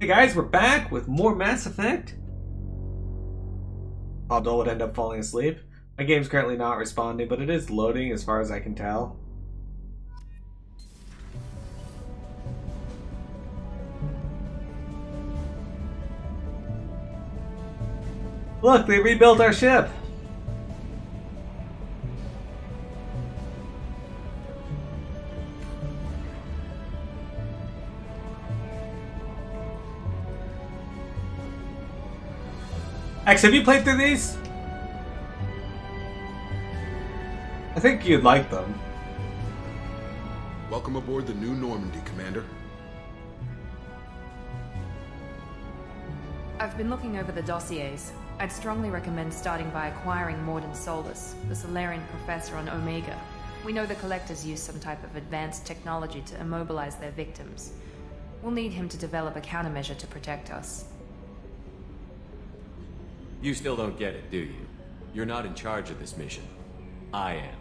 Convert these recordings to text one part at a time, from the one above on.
Hey guys, we're back with more Mass Effect. Abdul would end up falling asleep. My game's currently not responding, but it is loading as far as I can tell. Look, they rebuilt our ship! X, have you played through these? I think you'd like them. Welcome aboard the new Normandy, Commander. I've been looking over the dossiers. I'd strongly recommend starting by acquiring Morden Solus, the Solarian professor on Omega. We know the Collectors use some type of advanced technology to immobilize their victims. We'll need him to develop a countermeasure to protect us. You still don't get it, do you? You're not in charge of this mission. I am.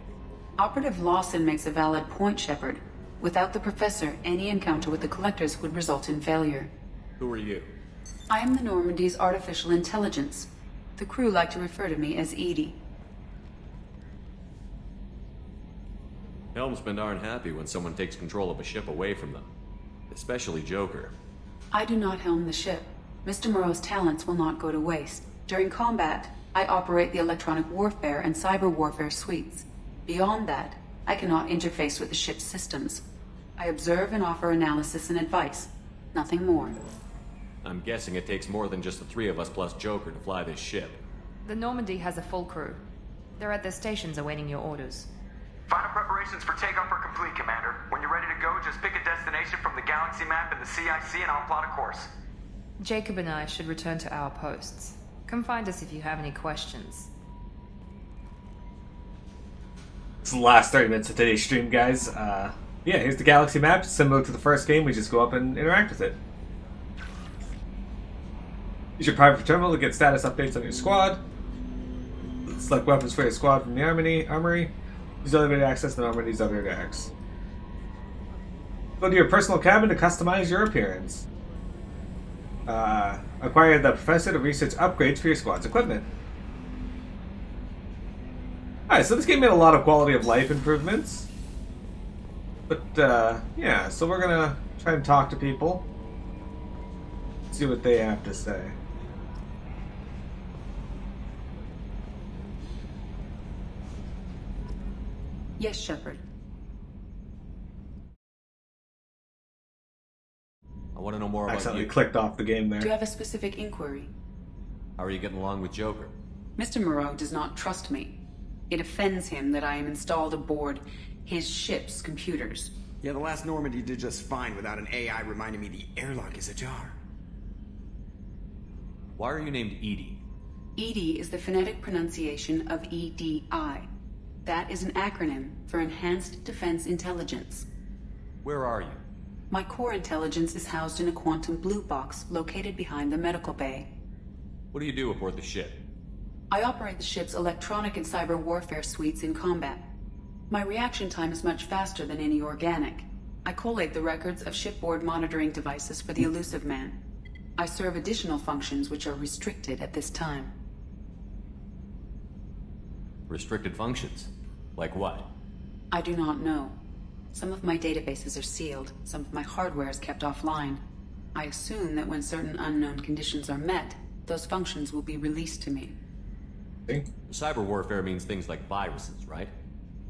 Operative Lawson makes a valid point, Shepard. Without the Professor, any encounter with the Collectors would result in failure. Who are you? I am the Normandy's artificial intelligence. The crew like to refer to me as Edie. Helmsmen aren't happy when someone takes control of a ship away from them. Especially Joker. I do not helm the ship. Mr. Moreau's talents will not go to waste. During combat, I operate the electronic warfare and cyber warfare suites. Beyond that, I cannot interface with the ship's systems. I observe and offer analysis and advice. Nothing more. I'm guessing it takes more than just the three of us plus Joker to fly this ship. The Normandy has a full crew. They're at their stations awaiting your orders. Final preparations for takeoff are complete, Commander. When you're ready to go, just pick a destination from the galaxy map in the CIC and I'll plot a course. Jacob and I should return to our posts. Come find us if you have any questions. It's the last 30 minutes of today's stream, guys. Yeah, here's the galaxy map. Similar to the first game, we just go up and interact with it. Use your private terminal to get status updates on your squad. Select weapons for your squad from the armory. Use the elevator to access the Normandy's other decks. Go to your personal cabin to customize your appearance. Acquire the Professor to research upgrades for your squad's equipment. Alright, so this game made a lot of quality of life improvements. But, yeah, so we're gonna try and talk to people. See what they have to say. Yes, Shepard. I want to know more about Accidentally you. clicked off the game there. Do you have a specific inquiry? How are you getting along with Joker? Mr. Moreau does not trust me. It offends him that I am installed aboard his ship's computers. Yeah, the last Normandy did just fine without an AI reminding me the airlock is ajar. Why are you named Edie? EDI is the phonetic pronunciation of EDI. That is an acronym for Enhanced Defense Intelligence. Where are you? My core intelligence is housed in a quantum blue box located behind the medical bay. What do you do aboard the ship? I operate the ship's electronic and cyber warfare suites in combat. My reaction time is much faster than any organic. I collate the records of shipboard monitoring devices for the Elusive Man. I serve additional functions which are restricted at this time. Restricted functions? Like what? I do not know. Some of my databases are sealed, some of my hardware is kept offline. I assume that when certain unknown conditions are met, those functions will be released to me. Cyber warfare means things like viruses, right?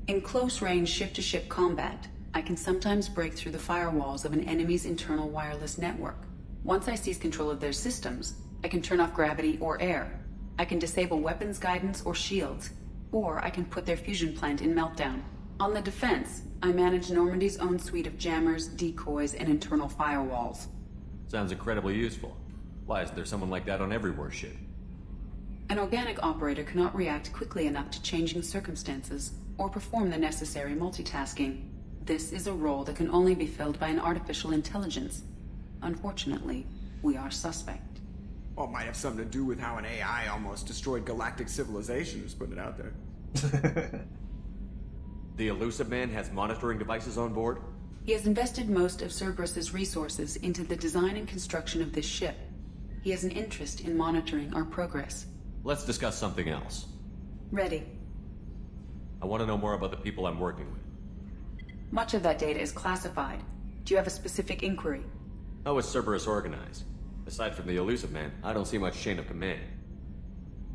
In close-range ship-to-ship combat, I can sometimes break through the firewalls of an enemy's internal wireless network. Once I seize control of their systems, I can turn off gravity or air. I can disable weapons guidance or shields, or I can put their fusion plant in meltdown. On the defense, I manage Normandy's own suite of jammers, decoys, and internal firewalls. Sounds incredibly useful. Why isn't there someone like that on every warship? An organic operator cannot react quickly enough to changing circumstances or perform the necessary multitasking. This is a role that can only be filled by an artificial intelligence. Unfortunately, we are suspect. Well, it might have something to do with how an AI almost destroyed galactic civilization, just putting it out there. The Elusive Man has monitoring devices on board? He has invested most of Cerberus's resources into the design and construction of this ship. He has an interest in monitoring our progress. Let's discuss something else. Ready. I want to know more about the people I'm working with. Much of that data is classified. Do you have a specific inquiry? How is Cerberus organized? Aside from the elusive man, I don't see much chain of command.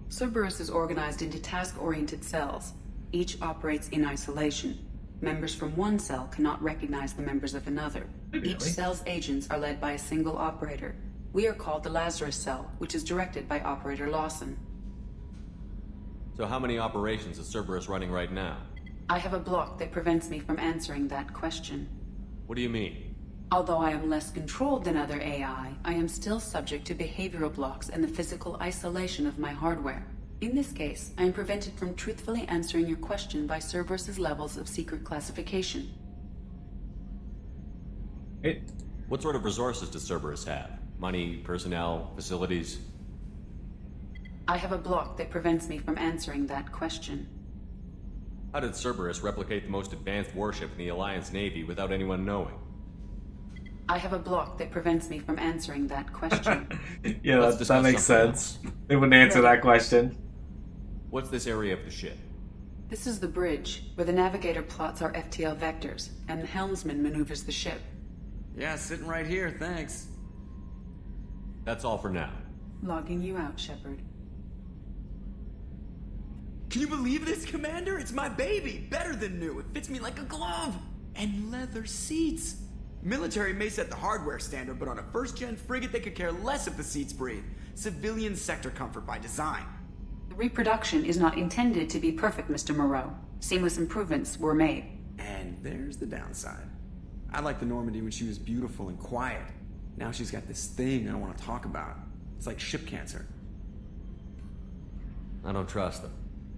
Cerberus is organized into task-oriented cells. Each operates in isolation. Members from one cell cannot recognize the members of another. Each cell's agents are led by a single operator. We are called the Lazarus Cell, which is directed by Operator Lawson. So how many operations is Cerberus running right now? I have a block that prevents me from answering that question. What do you mean? Although I am less controlled than other AI, I am still subject to behavioral blocks and the physical isolation of my hardware. In this case, I am prevented from truthfully answering your question by Cerberus's levels of secret classification. What sort of resources does Cerberus have? Money, personnel, facilities? I have a block that prevents me from answering that question. How did Cerberus replicate the most advanced warship in the Alliance Navy without anyone knowing? I have a block that prevents me from answering that question. Yeah, that makes sense. They wouldn't answer that question. What's this area of the ship? This is the bridge, where the navigator plots our FTL vectors, and the helmsman maneuvers the ship. Yeah, sitting right here, thanks. That's all for now. Logging you out, Shepard. Can you believe this, Commander? It's my baby! Better than new. It fits me like a glove! And leather seats! Military may set the hardware standard, but on a first-gen frigate they could care less if the seats breathe. Civilian sector comfort by design. The reproduction is not intended to be perfect, Mr. Moreau. Seamless improvements were made. And there's the downside. I liked the Normandy when she was beautiful and quiet. Now she's got this thing I don't want to talk about. It's like ship cancer. I don't trust them.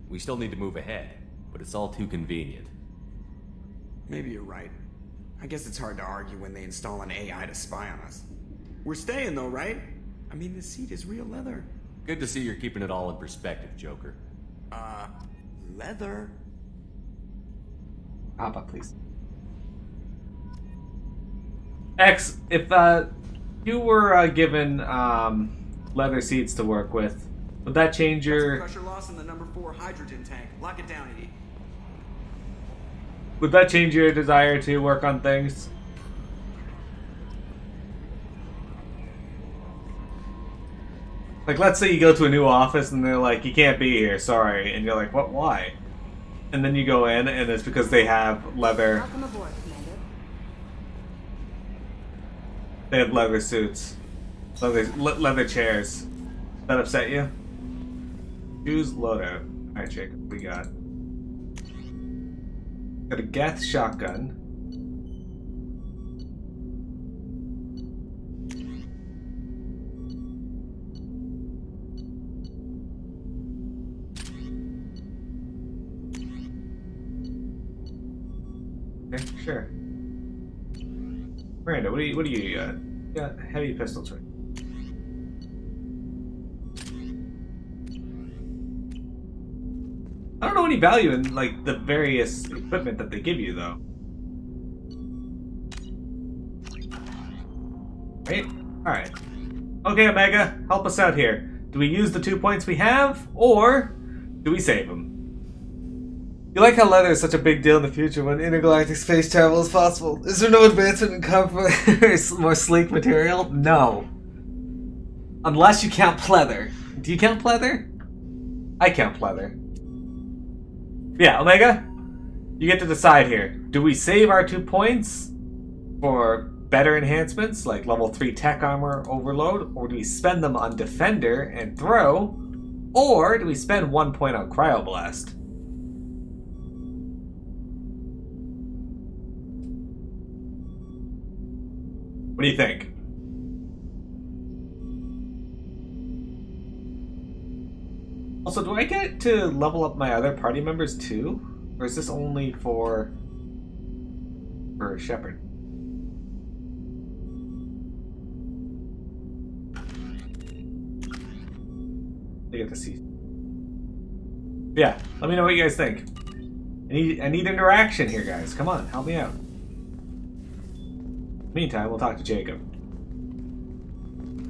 We still need to move ahead, but it's all too convenient. Maybe you're right. I guess it's hard to argue when they install an AI to spy on us. We're staying though, right? I mean, the seat is real leather. Good to see you're keeping it all in perspective, Joker. Leather? Papa, please. X, if you were given leather seats to work with, would that change your... Pressure loss in the number 4 hydrogen tank. Lock it down, Edie. Would that change your desire to work on things? Like, let's say you go to a new office and they're like, you can't be here, sorry. And you're like, what, why? And then you go in and it's because they have leather... Welcome aboard, Commander. They have leather suits. Leather chairs. Does that upset you? Choose loadout. Alright, Jacob, we got... Got a Geth shotgun. Okay, sure. Miranda, what do you got? You got heavy pistol choice. I don't know any value in like the various equipment that they give you though. Right? Alright. Okay, Omega, help us out here. Do we use the 2 points we have, or do we save them? You like how leather is such a big deal in the future when intergalactic space travel is possible. Is there no advancement in comfort or more sleek material? No. Unless you count pleather. Do you count pleather? I count pleather. Yeah, Omega, you get to decide here. Do we save our 2 points for better enhancements, like level 3 tech armor overload, or do we spend them on defender and throw, or do we spend 1 point on cryoblast? What do you think? Also, do I get to level up my other party members too? Or is this only for Shepard? I get to see. Yeah, let me know what you guys think. I need interaction here, guys. Come on, help me out. Meantime, we'll talk to Jacob.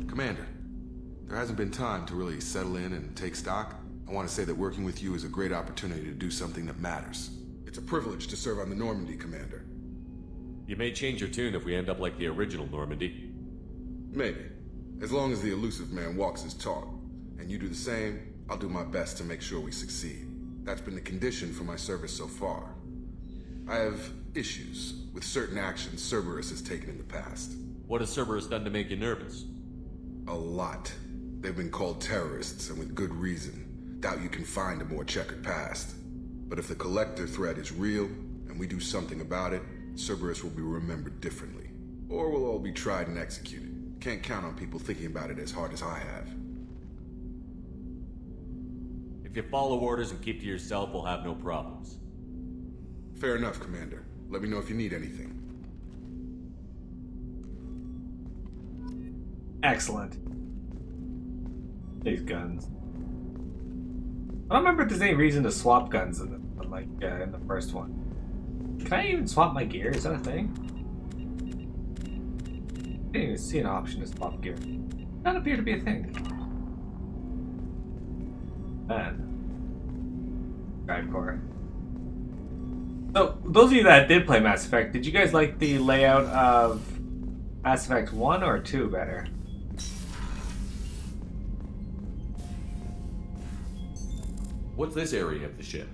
Commander, there hasn't been time to really settle in and take stock. I want to say that working with you is a great opportunity to do something that matters. It's a privilege to serve on the Normandy, Commander. You may change your tune if we end up like the original Normandy. Maybe. As long as the elusive man walks his talk, and you do the same, I'll do my best to make sure we succeed. That's been the condition for my service so far. I have issues with certain actions Cerberus has taken in the past. What has Cerberus done to make you nervous? A lot. They've been called terrorists, and with good reason. Doubt you can find a more checkered past. But if the Collector threat is real, and we do something about it, Cerberus will be remembered differently. Or we'll all be tried and executed. Can't count on people thinking about it as hard as I have. If you follow orders and keep to yourself, we'll have no problems. Fair enough, Commander. Let me know if you need anything. Excellent. These guns. I don't remember if there's any reason to swap guns in the first one. Can I even swap my gear? Is that a thing? I didn't even see an option to swap gear. That appear to be a thing. Man. Drive core. So, those of you that did play Mass Effect, did you guys like the layout of Mass Effect 1 or 2 better? What's this area of the ship?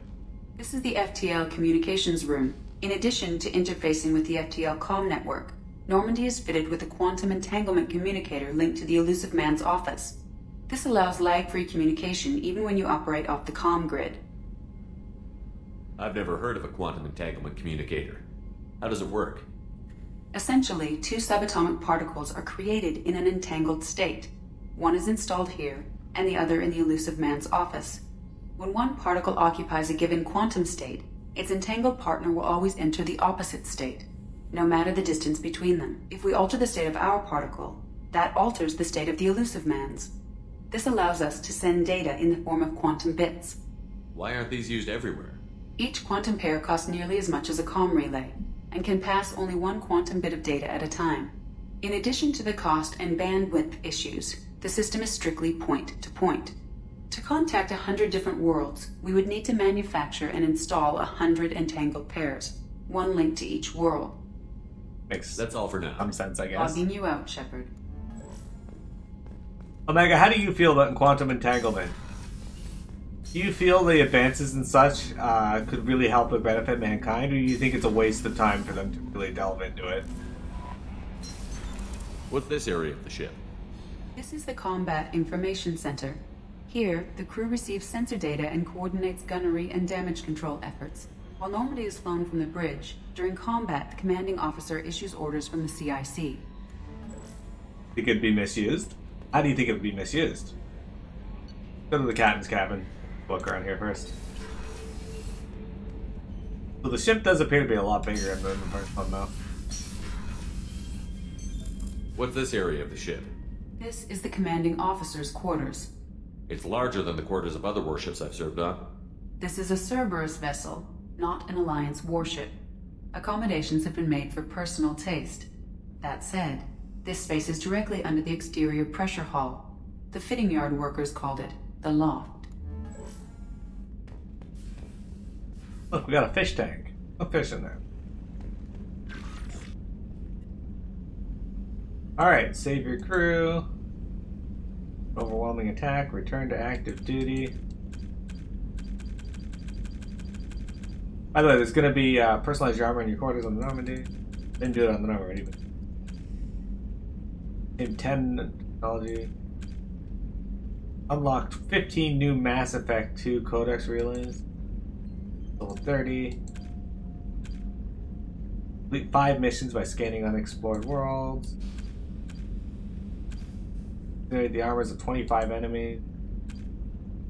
This is the FTL communications room. In addition to interfacing with the FTL comm network, Normandy is fitted with a quantum entanglement communicator linked to the elusive man's office. This allows lag-free communication even when you operate off the comm grid. I've never heard of a quantum entanglement communicator. How does it work? Essentially, two subatomic particles are created in an entangled state. One is installed here, and the other in the elusive man's office. When one particle occupies a given quantum state, its entangled partner will always enter the opposite state, no matter the distance between them. If we alter the state of our particle, that alters the state of the elusive man's. This allows us to send data in the form of quantum bits. Why aren't these used everywhere? Each quantum pair costs nearly as much as a comm relay, and can pass only one quantum bit of data at a time. In addition to the cost and bandwidth issues, the system is strictly point-to-point. To contact 100 different worlds, we would need to manufacture and install 100 entangled pairs, one linked to each world. That's all for now. Some sense, I guess. Logging you out, Shepard. Omega, how do you feel about quantum entanglement? Do you feel the advances and such could really help and benefit mankind, or do you think it's a waste of time for them to really delve into it? What's this area of the ship? This is the Combat Information Center. Here, the crew receives sensor data and coordinates gunnery and damage control efforts. While Normandy is flown from the bridge, during combat, the commanding officer issues orders from the CIC. Think it could be misused? How do you think it would be misused? Go to the captain's cabin. Look around here first. So the ship does appear to be a lot bigger than the first one, though. What's this area of the ship? This is the commanding officer's quarters. It's larger than the quarters of other warships I've served on. This is a Cerberus vessel, not an Alliance warship. Accommodations have been made for personal taste. That said, this space is directly under the exterior pressure hull. The fitting yard workers called it the loft. Look, we got a fish tank. No fish in there. Alright, save your crew. Overwhelming attack, return to active duty. By the way, there's going to be personalize your armor in your quarters on the Normandy. Didn't do it on the Normandy, but... In 10 technology. Unlocked 15 new Mass Effect 2 Codex relays. Level 30. Complete 5 missions by scanning unexplored worlds. Activate the armors of 25 enemies.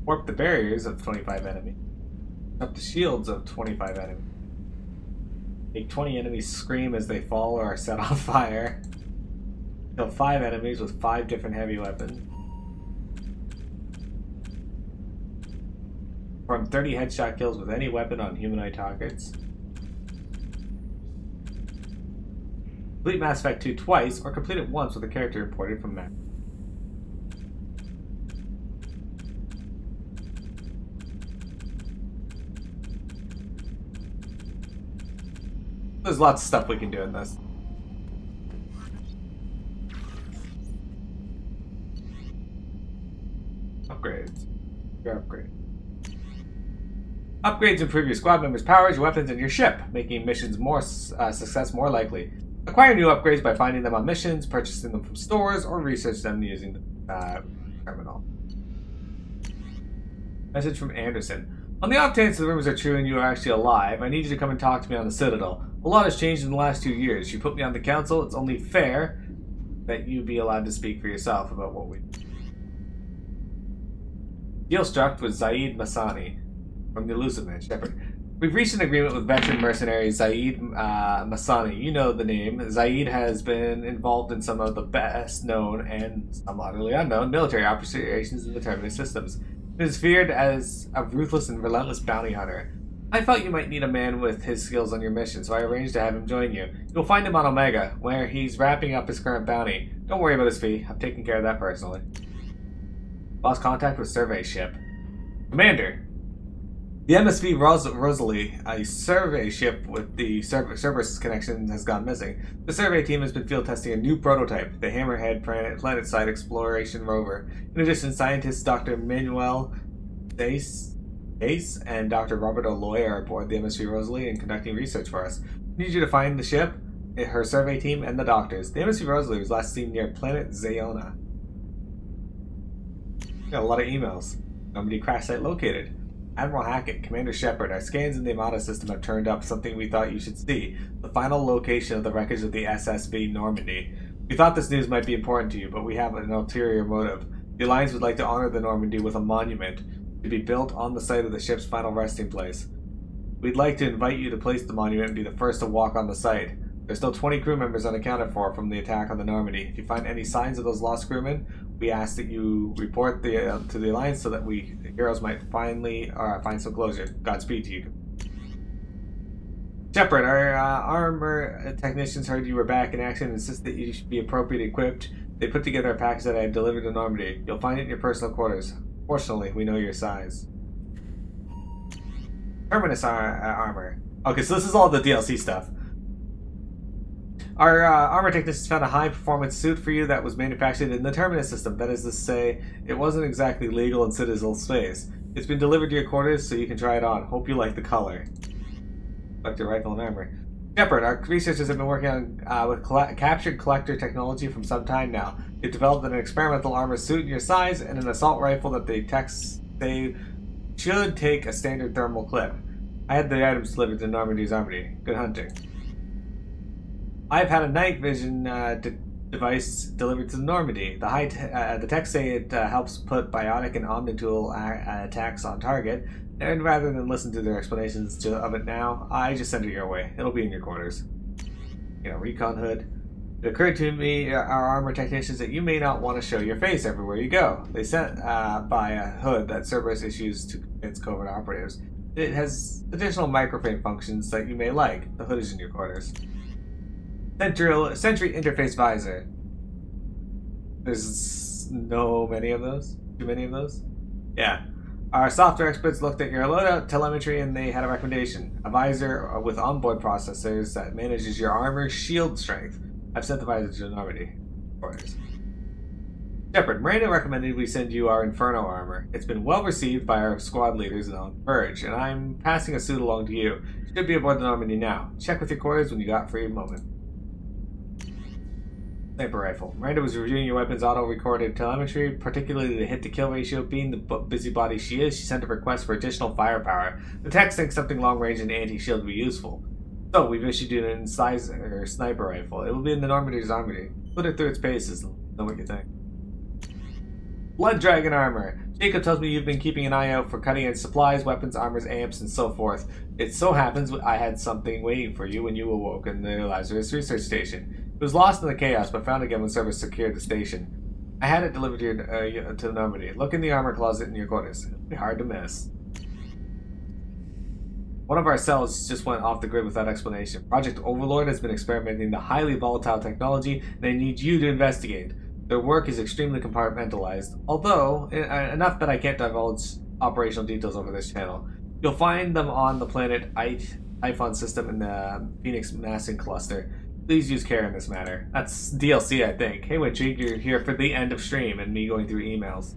Warp the barriers of 25 enemies. Up the shields of 25 enemies. Make 20 enemies scream as they fall or are set on fire. Kill 5 enemies with 5 different heavy weapons. Perform 30 headshot kills with any weapon on humanoid targets. Complete Mass Effect 2 twice, or complete it once with a character imported from Mass. There's lots of stuff we can do in this. Upgrades. Your upgrade. Upgrades improve your squad members' powers, your weapons, and your ship, making missions more success more likely. Acquire new upgrades by finding them on missions, purchasing them from stores, or research them using the terminal. Message from Anderson. On the off chance the rumors are true and you are actually alive, I need you to come and talk to me on the Citadel. A lot has changed in the last 2 years. You put me on the council, it's only fair that you be allowed to speak for yourself about what we do. Deal struck with Zaid Masani from the Elusive Man Shepard. We've reached an agreement with veteran mercenary Zaid Masani. You know the name. Zaid has been involved in some of the best known and some utterly unknown military operations in the Terminus systems. He is feared as a ruthless and relentless bounty hunter. I felt you might need a man with his skills on your mission, so I arranged to have him join you. You'll find him on Omega, where he's wrapping up his current bounty. Don't worry about his fee. I've taken care of that personally. Lost contact with survey ship. Commander, the MSV Rosalie, a survey ship with the Cerberus connection, has gone missing. The survey team has been field testing a new prototype, the Hammerhead planet-side exploration rover. In addition, scientists Dr. Manuel Dace and Dr. Robert O'Loy are aboard the MSV Rosalie and conducting research for us. We need you to find the ship, her survey team, and the doctors. The MSV Rosalie was last seen near planet Zayona. Got a lot of emails. Normandy crash site located. Admiral Hackett, Commander Shepard, our scans in the Amada system have turned up something we thought you should see. The final location of the wreckage of the SSV Normandy. We thought this news might be important to you, but we have an ulterior motive. The Alliance would like to honor the Normandy with a monument to be built on the site of the ship's final resting place. We'd like to invite you to place the monument and be the first to walk on the site. There's still 20 crew members unaccounted for from the attack on the Normandy. If you find any signs of those lost crewmen, we ask that you report to the Alliance so that we, the heroes, might finally find some closure. Godspeed to you. Shepard, our armor technicians heard you were back in action and insist that you should be appropriately equipped. They put together a package that I had delivered to Normandy. You'll find it in your personal quarters. Fortunately, we know your size. Terminus armor. Okay, so this is all the DLC stuff. Our armor technicians found a high-performance suit for you that was manufactured in the Terminus system. That is to say, it wasn't exactly legal in Citadel space. It's been delivered to your quarters so you can try it on. Hope you like the color. Collector rifle and armor. Shepard, our researchers have been working on with captured collector technology from some time now. They've developed an experimental armor suit in your size and an assault rifle that they should take a standard thermal clip. I had the items delivered to Normandy's armory. Good hunting. I've had a night vision device delivered to Normandy. The techs say it helps put biotic and omnitool attacks on target, and rather than listen to their explanations of it now, I just send it your way. It'll be in your quarters. Recon hood. It occurred to me, our armor technicians, that you may not want to show your face everywhere you go. They sent by a hood that Cerberus issues to its covert operatives. It has additional microframe functions that you may like. The hood is in your quarters. Sentry interface visor. There's too many of those? Yeah. Our software experts looked at your loadout telemetry and they had a recommendation. A visor with onboard processors that manages your armor shield strength. I've sent the visor to Normandy. Orders. Shepard, Miranda recommended we send you our Inferno armor. It's been well received by our squad leaders on Purge, and I'm passing a suit along to you. You should be aboard the Normandy now. Check with your quarters when you got free moment. Sniper rifle. Miranda was reviewing your weapon's auto-recorded telemetry, particularly the hit-to-kill ratio. Being the busybody she is, she sent a request for additional firepower. The tech thinks something long-range and anti-shield would be useful. So, we've issued you an incisor sniper rifle. It will be in the Normandy's armory. Put it through its paces. Know what you think. Blood Dragon armor. Jacob tells me you've been keeping an eye out for cutting-edge supplies, weapons, armors, amps, and so forth. It so happens I had something waiting for you when you awoke in the Lazarus research station. It was lost in the chaos, but found again when service secured the station. I had it delivered to the Normandy. Look in the armor closet in your quarters. It'll be hard to miss. One of our cells just went off the grid without explanation. Project Overlord has been experimenting the highly volatile technology, and they need you to investigate. Their work is extremely compartmentalized, although enough that I can't divulge operational details over this channel. You'll find them on the planet Typhon system in the Phoenix Massing Cluster. Please use care in this matter. that's DLC, I think. Hey Witchy, you're here for the end of stream and me going through emails.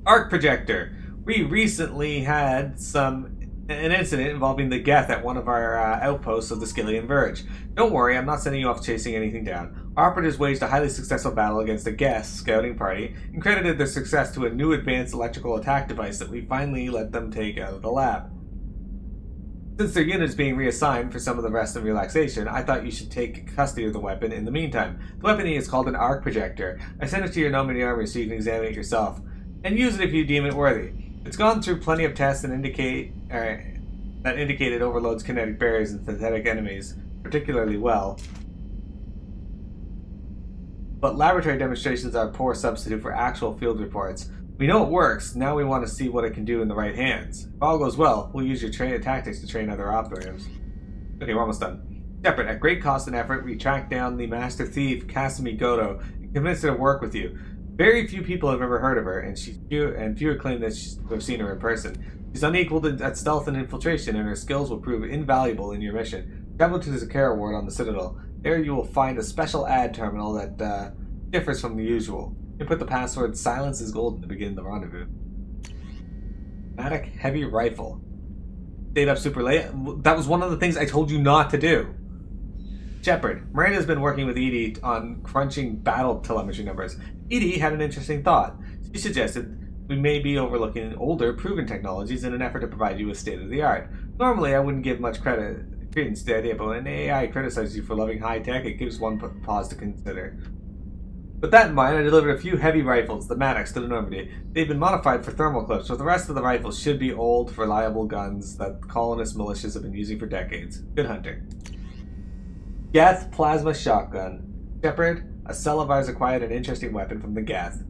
Arc Projector. We recently had an incident involving the Geth at one of our outposts of the Skillian Verge. Don't worry, I'm not sending you off chasing anything down. Our operatives waged a highly successful battle against the Geth scouting party and credited their success to a new advanced electrical attack device that we finally let them take out of the lab. Since their unit is being reassigned for some of the rest and relaxation, I thought you should take custody of the weapon in the meantime. The weapon is called an Arc Projector. I sent it to your Nomad army so you can examine it yourself, and use it if you deem it worthy. It's gone through plenty of tests and that indicated overloads kinetic barriers and synthetic enemies particularly well. But laboratory demonstrations are a poor substitute for actual field reports. We know it works, now we want to see what it can do in the right hands. If all goes well, we'll use your tactics to train other operatives. Okay, we're almost done. Separate, at great cost and effort, we tracked down the master thief, Kasumi Goto, and convinced her to work with you. Very few people have ever heard of her, and fewer claim that have seen her in person. She's unequaled at stealth and infiltration, and her skills will prove invaluable in your mission. Travel to the Zakara ward on the Citadel. There you will find a special ad terminal that differs from the usual. You put the password "Silence is Golden" to begin the rendezvous. Automatic heavy rifle. Stayed up super late. That was one of the things I told you not to do. Shepard. Miranda's been working with Edie on crunching battle telemetry numbers. Edie had an interesting thought. She suggested we may be overlooking older, proven technologies in an effort to provide you with state-of-the-art. Normally, I wouldn't give much credence to the idea, but when AI criticizes you for loving high-tech, it gives one pause to consider. With that in mind, I delivered a few heavy rifles, the Maddox, to the Normandy. They've been modified for thermal clips, but the rest of the rifles should be old, reliable guns that colonist militias have been using for decades. Good hunting. Geth Plasma Shotgun. Shepard, a cell of ours acquired an interesting weapon from the Geth.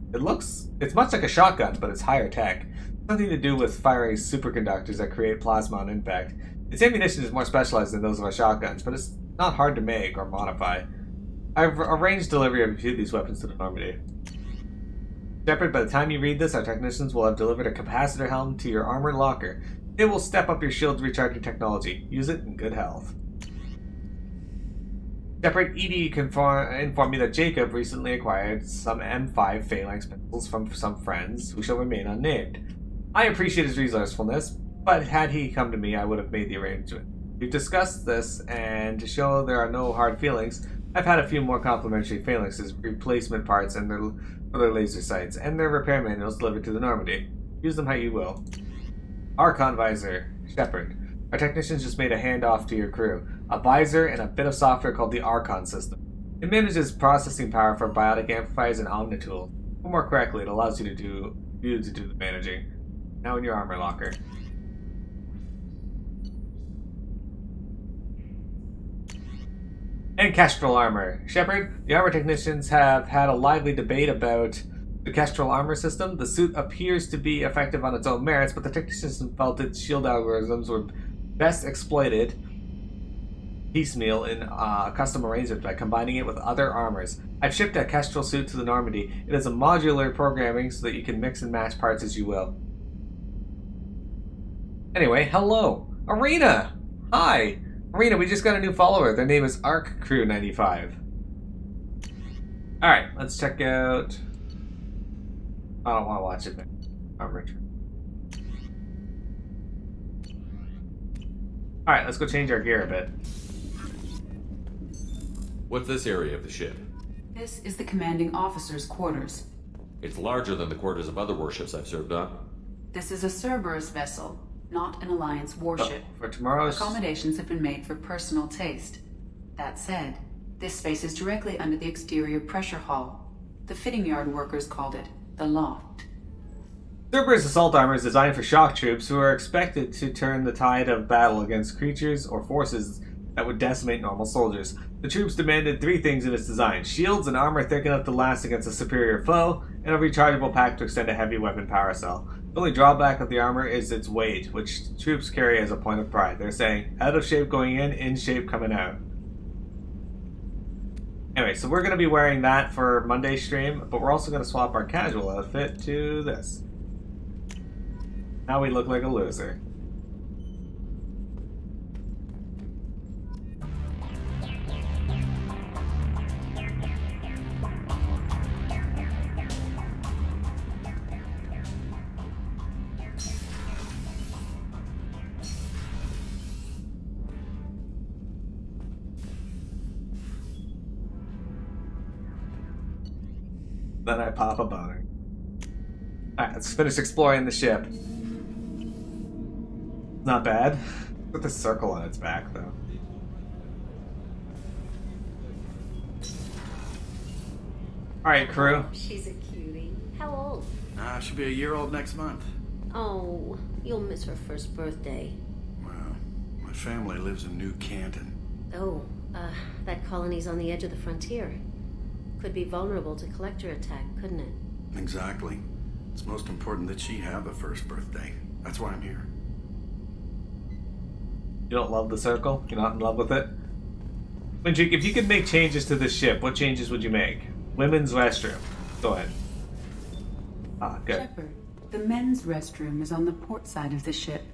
It's much like a shotgun, but it's higher tech. Something to do with firing superconductors that create plasma on impact. Its ammunition is more specialized than those of our shotguns, but it's not hard to make or modify. I've arranged delivery of a few of these weapons to the Normandy. Shepard, by the time you read this, our technicians will have delivered a capacitor helm to your armored locker. It will step up your shield's recharging technology. Use it in good health. Shepard, Edie informed me that Jacob recently acquired some M5 phalanx pistols from some friends who shall remain unnamed. I appreciate his resourcefulness, but had he come to me, I would have made the arrangement. We've discussed this, and to show there are no hard feelings, I've had a few more complimentary phalanxes, replacement parts, and their laser sights, and their repair manuals delivered to the Normandy. Use them how you will. Archon Visor. Shepard. Our technicians just made a handoff to your crew. A visor and a bit of software called the Archon system. It manages processing power for biotic amplifiers and omnitools. Or more correctly, it allows you to do the managing. Now in your armor locker. And Kestrel armor. Shepard, the armor technicians have had a lively debate about the Kestrel armor system. The suit appears to be effective on its own merits, but the technicians felt its shield algorithms were best exploited piecemeal in custom arrangement by combining it with other armors. I've shipped a Kestrel suit to the Normandy. It is a modular programming so that you can mix and match parts as you will. Anyway, hello. Arena! Hi! Arena, we just got a new follower. Their name is ArcCrew95. Alright, let's check out... I don't want to watch it, man. Alright, let's go change our gear a bit. What's this area of the ship? This is the commanding officer's quarters. It's larger than the quarters of other warships I've served on. This is a Cerberus vessel, not an Alliance warship. For tomorrow's... Accommodations have been made for personal taste. That said, this space is directly under the exterior pressure hull. The fitting yard workers called it the loft. Cerberus assault armor is designed for shock troops who are expected to turn the tide of battle against creatures or forces that would decimate normal soldiers. The troops demanded 3 things in its design: shields and armor thick enough to last against a superior foe, and a rechargeable pack to extend a heavy weapon power cell. The only drawback of the armor is its weight, which troops carry as a point of pride. They're saying, out of shape going in shape coming out. Anyway, so we're going to be wearing that for Monday's stream, but we're also going to swap our casual outfit to this. Now we look like a loser. Then I pop a boner. Alright, let's finish exploring the ship. Not bad. With the circle on its back, though. Alright, crew. She's a cutie. How old? She'll be a year old next month. Oh, you'll miss her first birthday. Well, my family lives in New Canton. Oh, that colony's on the edge of the frontier. Could be vulnerable to collector attack, couldn't it? Exactly. It's most important that she have a first birthday. That's why I'm here. You don't love the circle? You're not in love with it? Winchik, if you could make changes to this ship, what changes would you make? Women's restroom. Go ahead. Ah, good. Shepard, the men's restroom is on the port side of the ship.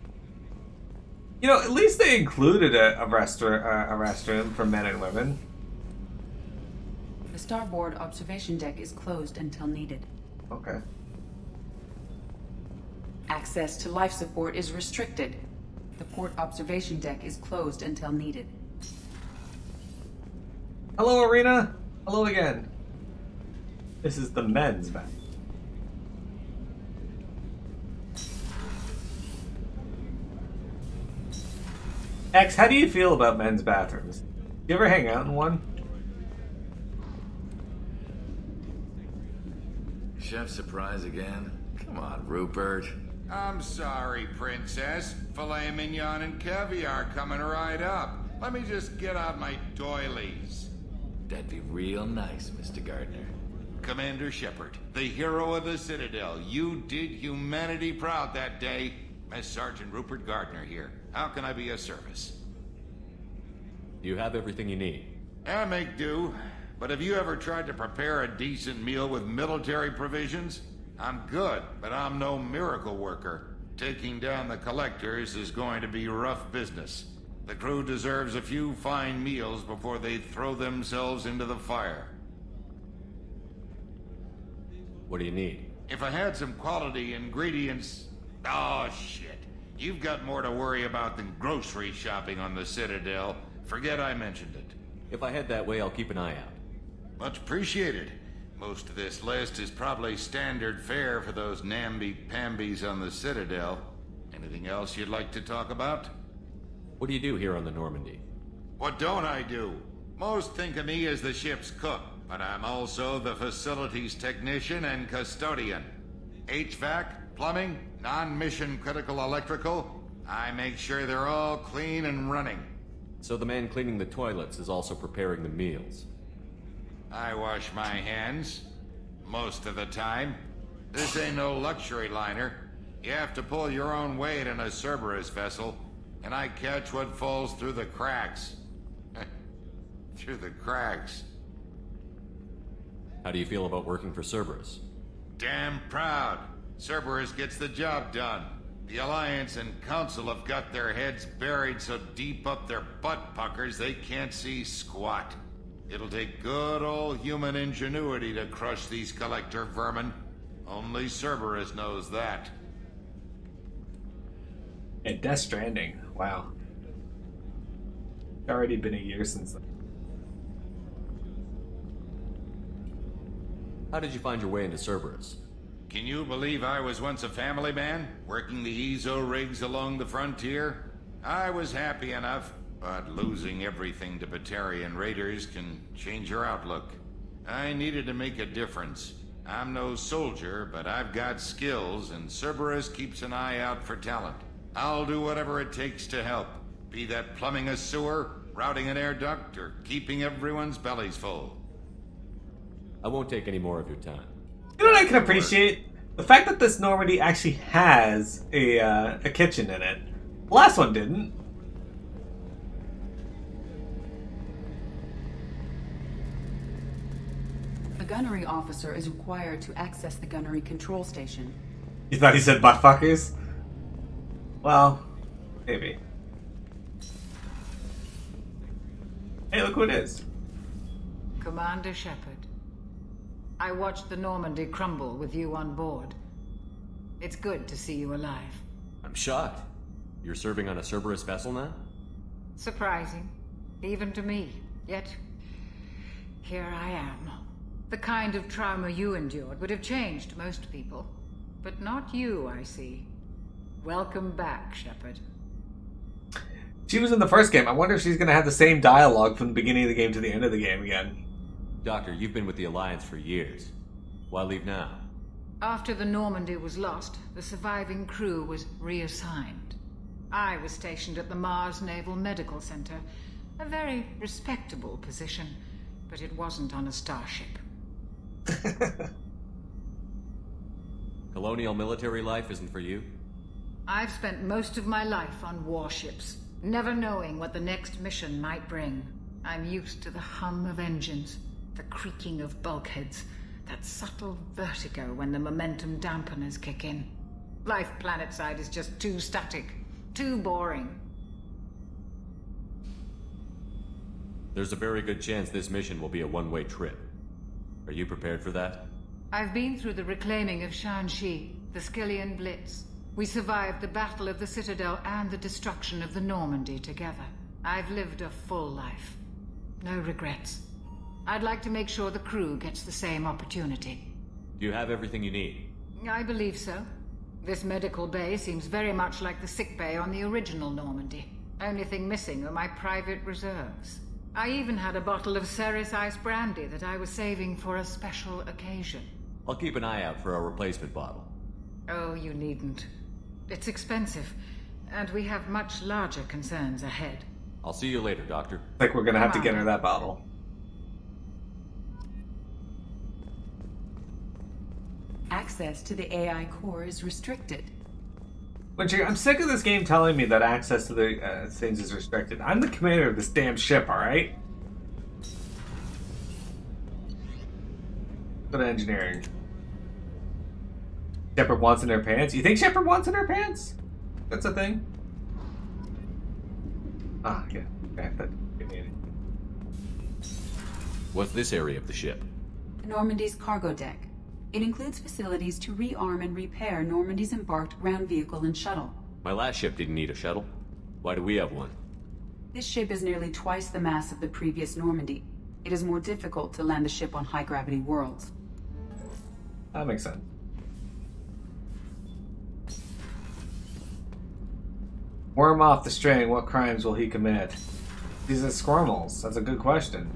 You know, at least they included a restroom for men and women. The starboard observation deck is closed until needed. Okay. Access to life support is restricted. The port observation deck is closed until needed. Hello, Arena. Hello again. This is the men's bathroom. X, how do you feel about men's bathrooms? You ever hang out in one? Chef surprise again? Come on, Rupert. I'm sorry, Princess. Filet mignon and caviar coming right up. Let me just get out my doilies. That'd be real nice, Mr. Gardner. Commander Shepard, the hero of the Citadel. You did humanity proud that day. Mess Sergeant Rupert Gardner here. How can I be of service? You have everything you need. I make do. But have you ever tried to prepare a decent meal with military provisions? I'm good, but I'm no miracle worker. Taking down the collectors is going to be rough business. The crew deserves a few fine meals before they throw themselves into the fire. What do you need? If I had some quality ingredients... Oh, shit. You've got more to worry about than grocery shopping on the Citadel. Forget I mentioned it. If I head that way, I'll keep an eye out. Much appreciated. Most of this list is probably standard fare for those namby-pambies on the Citadel. Anything else you'd like to talk about? What do you do here on the Normandy? What don't I do? Most think of me as the ship's cook, but I'm also the facilities technician and custodian. HVAC, plumbing, non-mission critical electrical. I make sure they're all clean and running. So the man cleaning the toilets is also preparing the meals. I wash my hands. Most of the time. This ain't no luxury liner. You have to pull your own weight in a Cerberus vessel, and I catch what falls through the cracks. Through the cracks. How do you feel about working for Cerberus? Damn proud. Cerberus gets the job done. The Alliance and Council have got their heads buried so deep up their butt puckers they can't see squat. It'll take good old human ingenuity to crush these collector vermin. Only Cerberus knows that. And Death Stranding. Wow. It's already been a year since then. How did you find your way into Cerberus? Can you believe I was once a family man, working the EZO rigs along the frontier? I was happy enough, but losing everything to Batarian raiders can change your outlook. I needed to make a difference. I'm no soldier, but I've got skills, and Cerberus keeps an eye out for talent. I'll do whatever it takes to help, be that plumbing a sewer, routing an air duct, or keeping everyone's bellies full. I won't take any more of your time. You know what I can appreciate? The fact that this Normandy actually has a kitchen in it. The last one didn't. The gunnery officer is required to access the gunnery control station. You thought he said buttfuckers? Well, maybe. Hey, look who it is. Commander Shepard. I watched the Normandy crumble with you on board. It's good to see you alive. I'm shocked. You're serving on a Cerberus vessel now? Surprising, even to me. Yet, here I am. The kind of trauma you endured would have changed most people. But not you, I see. Welcome back, Shepard. She was in the first game. I wonder if she's going to have the same dialogue from the beginning of the game to the end of the game again. Doctor, you've been with the Alliance for years. Why leave now? After the Normandy was lost, the surviving crew was reassigned. I was stationed at the Mars Naval Medical Center. A very respectable position, but it wasn't on a starship. Colonial military life isn't for you? I've spent most of my life on warships, never knowing what the next mission might bring. I'm used to the hum of engines, the creaking of bulkheads, that subtle vertigo when the momentum dampeners kick in. Life planetside is just too static, too boring. There's a very good chance this mission will be a one-way trip. Are you prepared for that? I've been through the reclaiming of Shanxi, the Skillian Blitz. We survived the Battle of the Citadel and the destruction of the Normandy together. I've lived a full life. No regrets. I'd like to make sure the crew gets the same opportunity. Do you have everything you need? I believe so. This medical bay seems very much like the sick bay on the original Normandy. Only thing missing are my private reserves. I even had a bottle of Ceres Ice brandy that I was saving for a special occasion. I'll keep an eye out for a replacement bottle. Oh, you needn't. It's expensive, and we have much larger concerns ahead. I'll see you later, Doctor. I think we're gonna have to get her that bottle. Access to the AI core is restricted. I'm sick of this game telling me that access to the things is restricted. I'm the commander of this damn ship, alright? Go to engineering. Shepard wants in her pants? You think Shepard wants in her pants? That's a thing? Ah, yeah. Okay, that could be it. What's this area of the ship? Normandy's cargo deck. It includes facilities to rearm and repair Normandy's embarked ground vehicle and shuttle. My last ship didn't need a shuttle. Why do we have one? This ship is nearly twice the mass of the previous Normandy. It is more difficult to land the ship on high-gravity worlds. That makes sense. Worm off the string, what crimes will he commit? These are squirmels. That's a good question.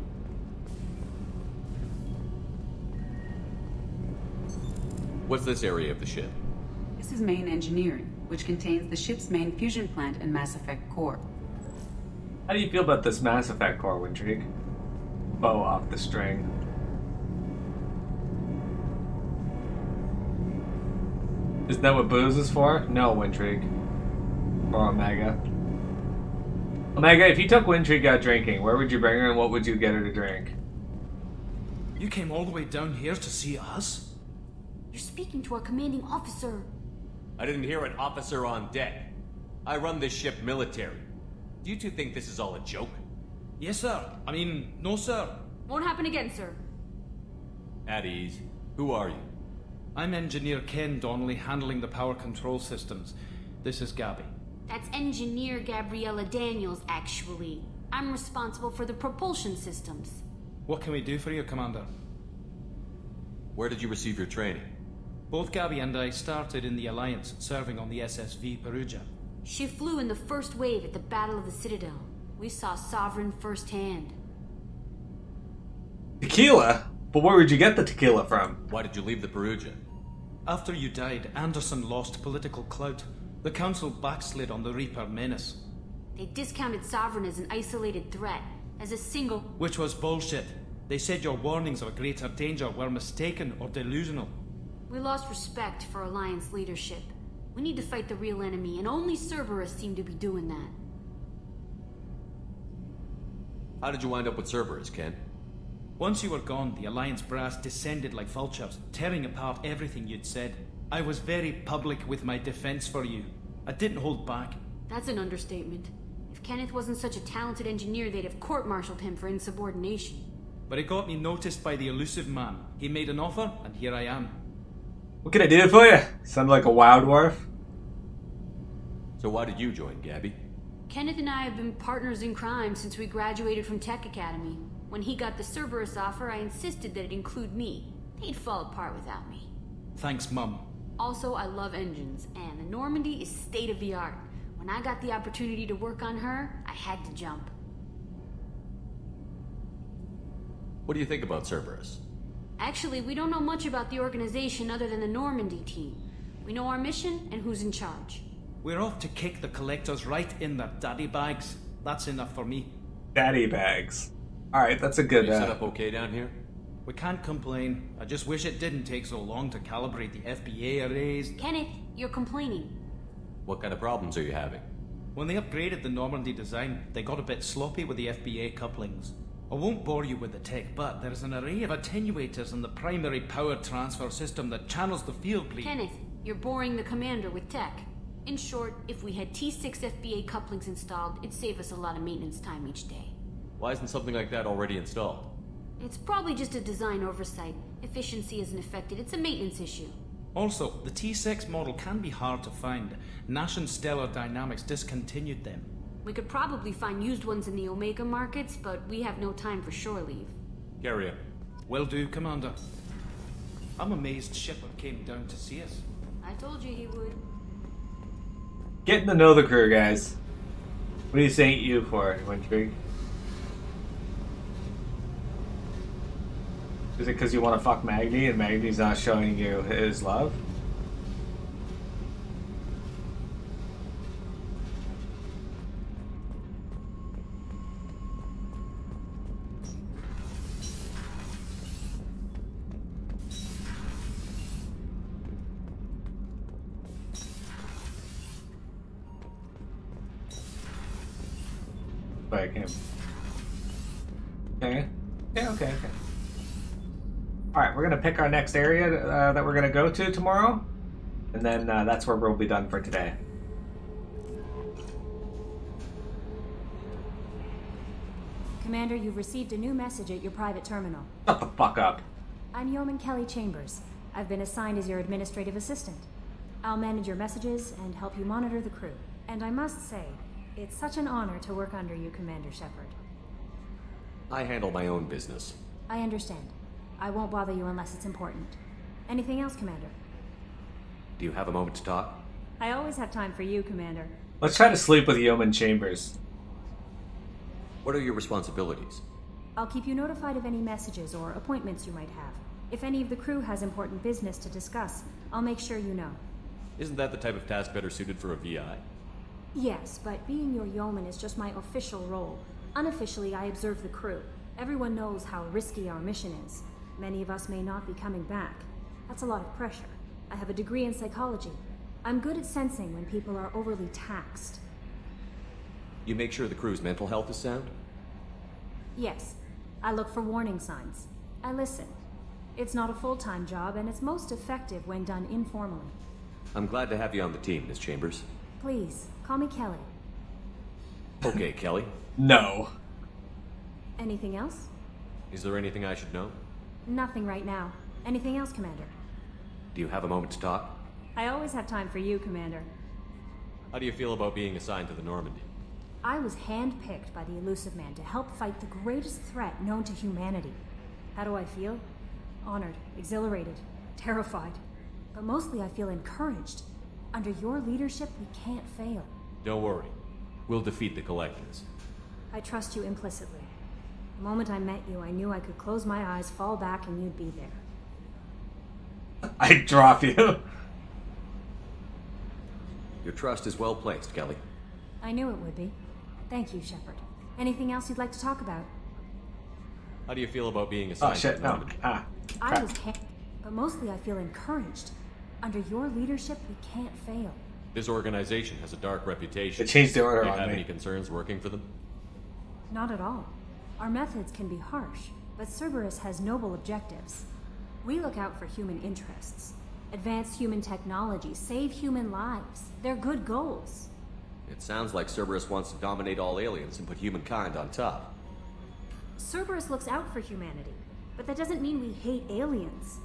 What's this area of the ship? This is main engineering, which contains the ship's main fusion plant and Mass Effect core. How do you feel about this Mass Effect core, Wintrig? Bow off the string. Isn't that what booze is for? No, Wintrig. Or Omega. Omega, if you took Wintrig out drinking, where would you bring her and what would you get her to drink? You came all the way down here to see us? You're speaking to our commanding officer. I didn't hear an officer on deck. I run this ship military. Do you two think this is all a joke? Yes, sir. I mean, no, sir. Won't happen again, sir. At ease. Who are you? I'm Engineer Ken Donnelly, handling the power control systems. This is Gabby. That's Engineer Gabriella Daniels, actually. I'm responsible for the propulsion systems. What can we do for you, Commander? Where did you receive your training? Both Gabby and I started in the Alliance, serving on the SSV Perugia. She flew in the first wave at the Battle of the Citadel. We saw Sovereign firsthand. Tequila? But where would you get the tequila from? Why did you leave the Perugia? After you died, Anderson lost political clout. The Council backslid on the Reaper menace. They discounted Sovereign as an isolated threat, as a single... Which was bullshit. They said your warnings of a greater danger were mistaken or delusional. We lost respect for Alliance leadership. We need to fight the real enemy, and only Cerberus seem to be doing that. How did you wind up with Cerberus, Ken? Once you were gone, the Alliance brass descended like vultures, tearing apart everything you'd said. I was very public with my defense for you. I didn't hold back. That's an understatement. If Kenneth wasn't such a talented engineer, they'd have court-martialed him for insubordination. But it got me noticed by the elusive man. He made an offer, and here I am. What can I do for you? Sound like a wild dwarf? So why did you join, Gabby? Kenneth and I have been partners in crime since we graduated from Tech Academy. When he got the Cerberus offer, I insisted that it include me. They'd fall apart without me. Thanks, Mum. Also, I love engines, and the Normandy is state-of-the-art. When I got the opportunity to work on her, I had to jump. What do you think about Cerberus? Actually, we don't know much about the organization other than the Normandy team. We know our mission and who's in charge. We're off to kick the Collectors right in their daddy bags. That's enough for me. Daddy bags. Alright, that's a good... You set up okay down here? We can't complain. I just wish it didn't take so long to calibrate the FBA arrays. Kenneth, you're complaining. What kind of problems are you having? When they upgraded the Normandy design, they got a bit sloppy with the FBA couplings. I won't bore you with the tech, but there's an array of attenuators in the primary power transfer system that channels the field bleed. Kenneth, you're boring the commander with tech. In short, if we had T6 FBA couplings installed, it'd save us a lot of maintenance time each day. Why isn't something like that already installed? It's probably just a design oversight. Efficiency isn't affected, it's a maintenance issue. Also, the T6 model can be hard to find. Nash and Stellar Dynamics discontinued them. We could probably find used ones in the Omega markets, but we have no time for shore leave. Carry on. Will do, Commander. I'm amazed Shepard came down to see us. I told you he would. Getting to know the crew, guys. What are you saying you for, Wintrig? Is it because you want to fuck Magni and Magni's not showing you his love? Like him. Okay. Okay. Alright, we're going to pick our next area that we're going to go to tomorrow. And then that's where we'll be done for today. Commander, you've received a new message at your private terminal. Shut the fuck up. I'm Yeoman Kelly Chambers. I've been assigned as your administrative assistant. I'll manage your messages and help you monitor the crew. And I must say, it's such an honor to work under you, Commander Shepard. I handle my own business. I understand. I won't bother you unless it's important. Anything else, Commander? Do you have a moment to talk? I always have time for you, Commander. Let's try to sleep with Yeoman Chambers. What are your responsibilities? I'll keep you notified of any messages or appointments you might have. If any of the crew has important business to discuss, I'll make sure you know. Isn't that the type of task better suited for a VI? Yes, but being your yeoman is just my official role. Unofficially, I observe the crew. Everyone knows how risky our mission is. Many of us may not be coming back. That's a lot of pressure. I have a degree in psychology. I'm good at sensing when people are overly taxed. You make sure the crew's mental health is sound? Yes. I look for warning signs. I listen. It's not a full-time job, and it's most effective when done informally. I'm glad to have you on the team, Miss Chambers. Please, call me Kelly. Okay, Kelly. No. Anything else? Is there anything I should know? Nothing right now. Anything else, Commander? Do you have a moment to talk? I always have time for you, Commander. How do you feel about being assigned to the Normandy? I was handpicked by the Elusive Man to help fight the greatest threat known to humanity. How do I feel? Honored, exhilarated, terrified. But mostly I feel encouraged. Under your leadership, we can't fail. Don't worry. We'll defeat the Collectors. I trust you implicitly. The moment I met you, I knew I could close my eyes, fall back, and you'd be there. I'd drop you. Your trust is well placed, Kelly. I knew it would be. Thank you, Shepard. Anything else you'd like to talk about? How do you feel about being assigned to the Normandy? I was but mostly I feel encouraged. Under your leadership, we can't fail. This organization has a dark reputation. They changed the order Do you on have me. any concerns working for them? Not at all. Our methods can be harsh, but Cerberus has noble objectives. We look out for human interests. Advance human technology, save human lives. They're good goals. It sounds like Cerberus wants to dominate all aliens and put humankind on top. Cerberus looks out for humanity, but that doesn't mean we hate aliens.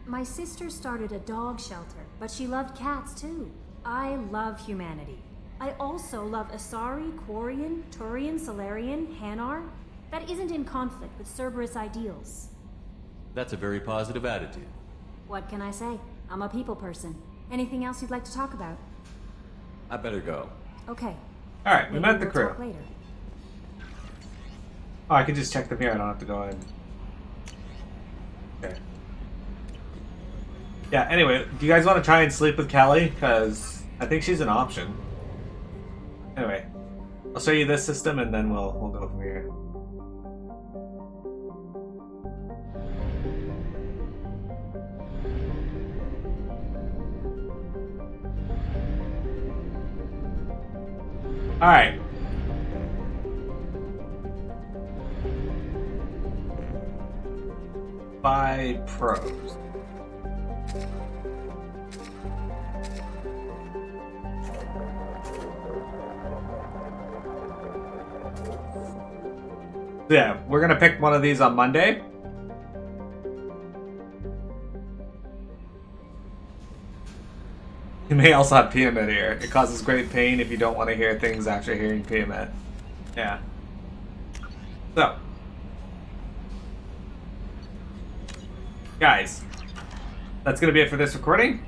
My sister started a dog shelter, but she loved cats too. I love humanity. I also love Asari, Quarian, Turian, Solarian, Hanar. That isn't in conflict with Cerberus ideals. That's a very positive attitude. What can I say? I'm a people person. Anything else you'd like to talk about? I better go. Okay. Alright, we met the we'll crew. talk later. Oh, I can just check them here. I don't have to go in. Okay. Yeah, anyway, do you guys want to try and sleep with Callie? Because I think she's an option. Anyway, I'll show you this system and then we'll go from here. Alright. By pros. Yeah, we're gonna pick one of these on Monday. You may also have PMET here. It causes great pain if you don't want to hear things after hearing PMET. Yeah. So. Guys. That's gonna be it for this recording.